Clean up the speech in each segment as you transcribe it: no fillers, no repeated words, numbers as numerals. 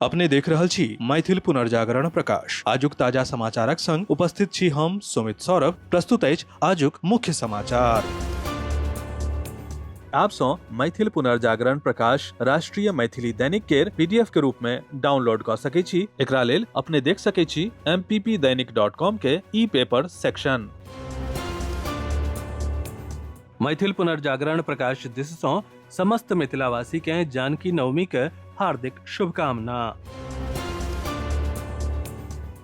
अपने देख रहल छी मैथिल पुनर्जागरण प्रकाश। आजुक ताजा समाचारक संग उपस्थित छी हम सुमित सौरभ। प्रस्तुत अछि आजुक मुख्य समाचार। आप सो मैथिल पुनर्जागरण प्रकाश राष्ट्रीय मैथिली दैनिक केर पीडीएफ के रूप में डाउनलोड कर सकै छी। एकरा लेल अपने देख सकै छी mppdainik.com के ई पेपर सेक्शन। मैथिल पुनर्जागरण प्रकाश दिस सँ समस्त मिथिलावासी के जानकी नवमी के हार्दिक शुभकामना।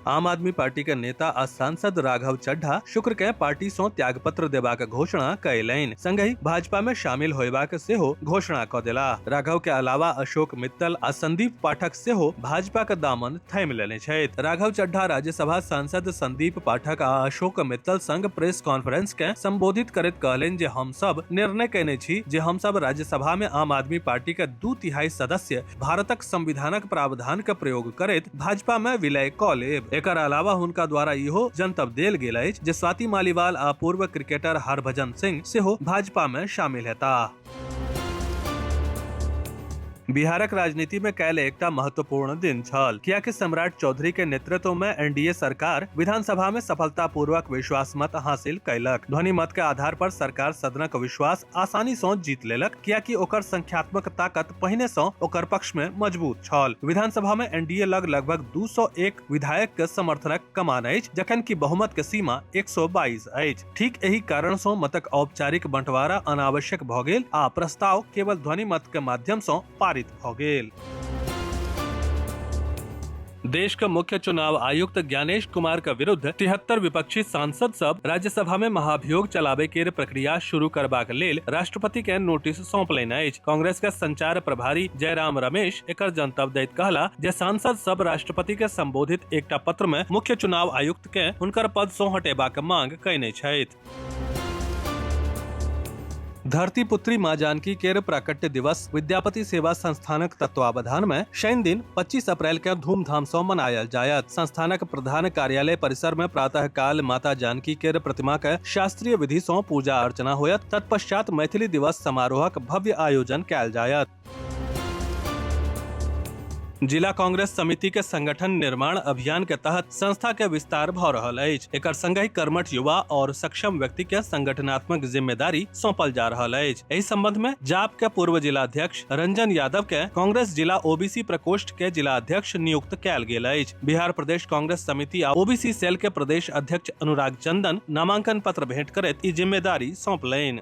आम आदमी पार्टी के नेता आ सांसद राघव चड्ढा शुक्र के पार्टी सँ त्यागपत्र देबाक घोषणा कयलनि। संगहि भाजपा में शामिल होयबाक सेहो घोषणा क देला। राघव के अलावा अशोक मित्तल आ संदीप पाठक सेहो भाजपा के दामन थामि लेने छथि। राघव चड्ढा राज्यसभा सांसद संदीप पाठक आ अशोक मित्तल संग प्रेस कॉन्फ्रेंस के संबोधित करैत कहलनि जे हम सब निर्णय कयने छी जे हम सब राज्यसभा में आम आदमी पार्टी के 2/3 सदस्य भारतक संविधानक प्रावधान के प्रयोग करैत भाजपा में विलय क लेब। एकर अलावा हुनका द्वारा इहो जनतब देल गेल अछि जे स्वाति मालीवाल आ पूर्व क्रिकेटर हरभजन सिंह सेहो भाजपा में शामिल हेताह। बिहारक राजनीति में काल्हि एकटा महत्वपूर्ण दिन छल, कियाकि सम्राट चौधरी के नेतृत्व में एनडीए सरकार विधानसभा में सफलतापूर्वक विश्वास मत हासिल कयलक। ध्वनि मत के आधार पर सरकार सदनक विश्वास आसानी सँ जीत लेलक, कियाकि ओकर संख्यात्मक ताकत पहिने सँ ओकर पक्ष में मजबूत छल। विधानसभा में एनडीए लगभग 201 विधायक के समर्थनक कमान अछि, जखन कि बहुमत के सीमा 122 अछि। ठीक एही कारण सँ मतक औपचारिक बंटवारा अनावश्यक भ गेल आ प्रस्ताव केवल ध्वनि मत के माध्यम सँ पारित भ गेल। देश के मुख्य चुनाव आयुक्त ज्ञानेश कुमार के विरुद्ध 73 विपक्षी सांसद सब राज्यसभा में महाभियोग चलाबे के प्रक्रिया शुरू करबाक लेल राष्ट्रपति के नोटिस सौंपलनि अछि। कांग्रेस के संचार प्रभारी जयराम रमेश एकर जनतब दैत कहला जे सांसद सब राष्ट्रपति के संबोधित एकटा पत्र में मुख्य चुनाव आयुक्त के हुनकर पद सँ हटेबाक मांग कयने छथि। धरती पुत्री मां जानकी केर प्राकट्य दिवस विद्यापति सेवा संस्थानक तत्वावधान में शनि दिन 25 अप्रैल के धूमधाम सँ मनायल जायत। संस्थानक प्रधान कार्यालय परिसर में प्रातः काल माता जानकी केर प्रतिमा के शास्त्रीय विधि सँ पूजा अर्चना होयत। तत्पश्चात मैथिली दिवस समारोहक भव्य आयोजन कयल जायत। जिला कांग्रेस समिति के संगठन निर्माण अभियान के तहत संस्था के विस्तार भ रहल अछि। एकर संगहि कर्मठ युवा और सक्षम व्यक्ति के संगठनात्मक जिम्मेदारी सौंपल जा रहल अछि। एहि संबंध में जाप के पूर्व जिलाध्यक्ष रंजन यादव के कांग्रेस जिला ओबीसी प्रकोष्ठ के जिला अध्यक्ष नियुक्त कयल गेल अछि। बिहार प्रदेश कांग्रेस समिति आ ओबीसी सेल के प्रदेश अध्यक्ष अनुराग चंदन नामांकन पत्र भेंट करैत ई जिम्मेदारी सौंपलनि।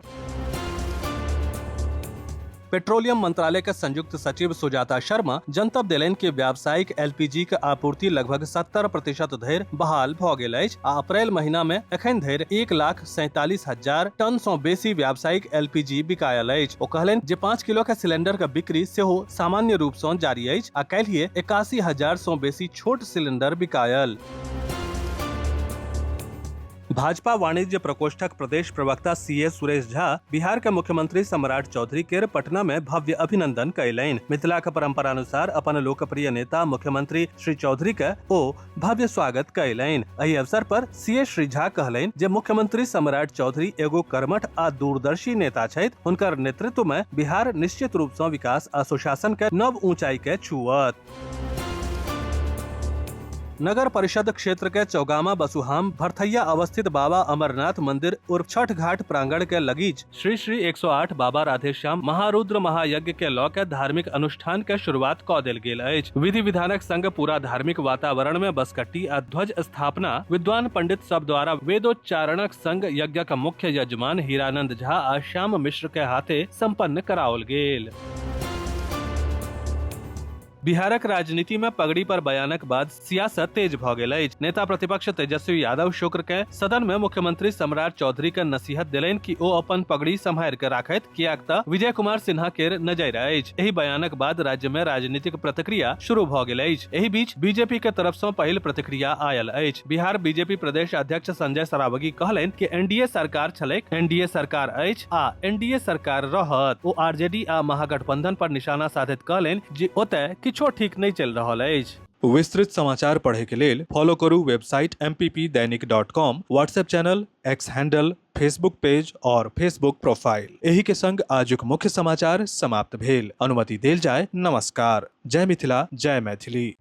पेट्रोलियम मंत्रालय के संयुक्त सचिव सुजाता शर्मा जनतब देलनि कि व्यावसायिक एलपीजी के आपूर्ति लगभग 70% धरि बहाल भ गेल अछि आ अप्रैल महीना में एखन धरि 1,47,000 टन सँ बेसी व्यावसायिक एलपीजी बिकायल अछि। ओ कहलनि जे 5 किलो के सिलेंडर के बिक्री सेहो सामान्य रूप सँ जारी अछि आ काल्हिये 81,000 सँ बेसी छोट सिलेंडर बिकायल। भाजपा वाणिज्य प्रकोष्ठक प्रदेश प्रवक्ता सीए सुरेश झा बिहार के मुख्यमंत्री सम्राट चौधरी केर पटना में भव्य अभिनंदन कयलनि। मिथिला के परंपरा अनुसार अपन लोकप्रिय नेता मुख्यमंत्री श्री चौधरी के ओ भव्य स्वागत कयलनि। एहि अवसर पर सीए श्री झा कहलनि जे मुख्यमंत्री सम्राट चौधरी एगो कर्मठ आ दूरदर्शी नेता छथि। हुनकर नेतृत्व में बिहार निश्चित रूप सँ विकास आ सुशासन के नव ऊंचाई के छुअत। नगर परिषद क्षेत्र के चौगामा बसुहाम भरथैया अवस्थित बाबा अमरनाथ मंदिर उर्फ छठ घाट प्रांगण के लगीच श्री श्री 108 बाबा राधेश्याम महारुद्र महायज्ञ के लऽ के धार्मिक अनुष्ठान के शुरुआत कऽ देल गेल अछि। विधि विधानक संग पूरा धार्मिक वातावरण में बसकट्टी आ ध्वज स्थापना विद्वान पंडित सब द्वारा वेदोच्चारणक संग यज्ञक मुख्य यजमान हीरानंद झा आ श्याम मिश्र के हाथे संपन्न कराओल गेल। बिहारक राजनीति में पगड़ी पर बयानक बाद सियासत तेज भ गेल अछि। नेता प्रतिपक्ष तेजस्वी यादव शुक्र के सदन में मुख्यमंत्री सम्राट चौधरी के नसीहत देलनि कि ओ अपन पगड़ी सम्हारि के राखथि, कियाक त विजय कुमार सिन्हा केर नजरि अछि। एहि बयानक बाद राज्य में राजनीतिक प्रतिक्रिया शुरू भ गेल अछि। एहि बीच बीजेपी के तरफ सँ पहिल प्रतिक्रिया आयल अछि। बिहार बीजेपी प्रदेश अध्यक्ष संजय सरावगी कहलनि कि एनडीए सरकार छलैक, एनडीए सरकार अछि आ एनडीए सरकार रहत। ओ आरजेडी आ महागठबंधन पर निशाना साधैत कहलनि जे ओतय किछो ठीक नहि चलि रहल अछि। विस्तृत समाचार पढ़े के लेल फॉलो करू वेबसाइट mppदैनिक.com, WhatsApp channel, X handle, Facebook page और फेसबुक प्रोफाइल। एही के संग आजुक मुख्य समाचार समाप्त भेल। अनुमति देल जाय। नमस्कार। जय मिथिला, जय मैथिली।